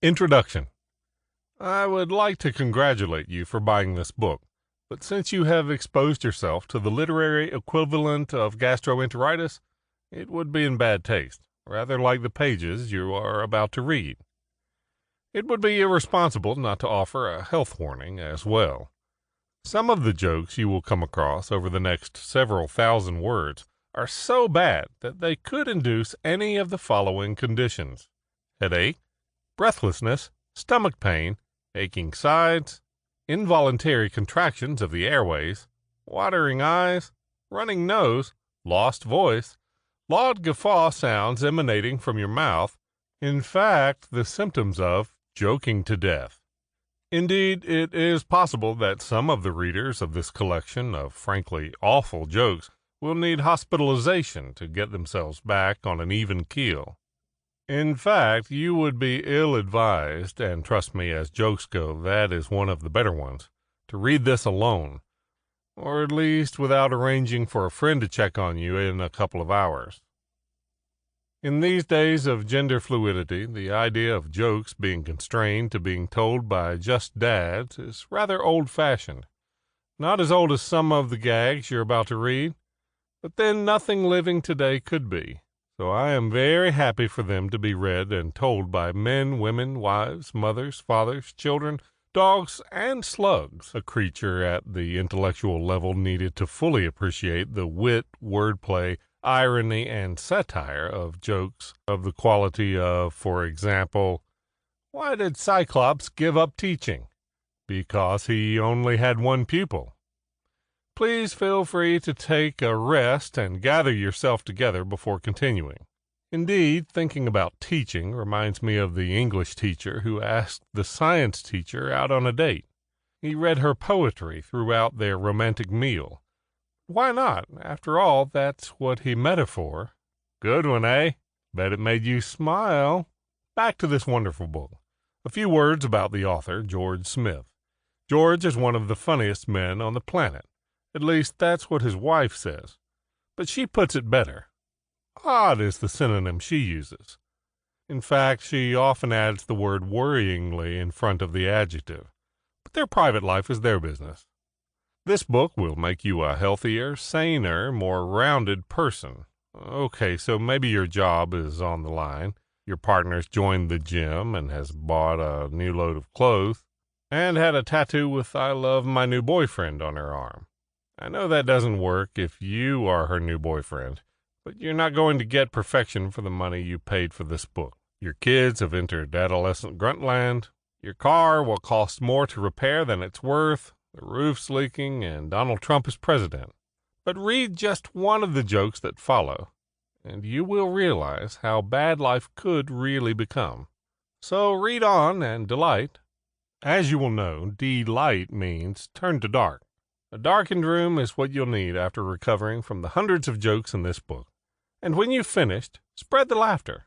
Introduction. I would like to congratulate you for buying this book, but since you have exposed yourself to the literary equivalent of gastroenteritis, it would be in bad taste, rather like the pages you are about to read. It would be irresponsible not to offer a health warning as well. Some of the jokes you will come across over the next several thousand words are so bad that they could induce any of the following conditions: headache, breathlessness, stomach pain, aching sides, involuntary contractions of the airways, watering eyes, running nose, lost voice, loud guffaw sounds emanating from your mouth, in fact, the symptoms of joking to death. Indeed, it is possible that some of the readers of this collection of frankly awful jokes will need hospitalization to get themselves back on an even keel. In fact, you would be ill-advised, and trust me, as jokes go, that is one of the better ones, to read this alone, or at least without arranging for a friend to check on you in a couple of hours. In these days of gender fluidity, the idea of jokes being constrained to being told by just dads is rather old-fashioned. Not as old as some of the gags you're about to read, but then nothing living today could be. So I am very happy for them to be read and told by men, women, wives, mothers, fathers, children, dogs, and slugs, a creature at the intellectual level needed to fully appreciate the wit, wordplay, irony, and satire of jokes of the quality of, for example, why did Cyclops give up teaching? Because he only had one pupil. Please feel free to take a rest and gather yourself together before continuing. Indeed, thinking about teaching reminds me of the English teacher who asked the science teacher out on a date. He read her poetry throughout their romantic meal. Why not? After all, that's what he met her for. Good one, eh? Bet it made you smile. Back to this wonderful book. A few words about the author, George Smith. George is one of the funniest men on the planet. At least that's what his wife says. But she puts it better. Odd is the synonym she uses. In fact, she often adds the word worryingly in front of the adjective. But their private life is their business. This book will make you a healthier, saner, more rounded person. Okay, so maybe your job is on the line. Your partner's joined the gym and has bought a new load of clothes and had a tattoo with "I love my new boyfriend" on her arm. I know that doesn't work if you are her new boyfriend, but you're not going to get perfection for the money you paid for this book. Your kids have entered adolescent gruntland. Your car will cost more to repair than it's worth. The roof's leaking, and Donald Trump is president. But read just one of the jokes that follow, and you will realize how bad life could really become. So read on and delight. As you will know, delight means turn to dark. A darkened room is what you'll need after recovering from the hundreds of jokes in this book. And when you've finished, spread the laughter.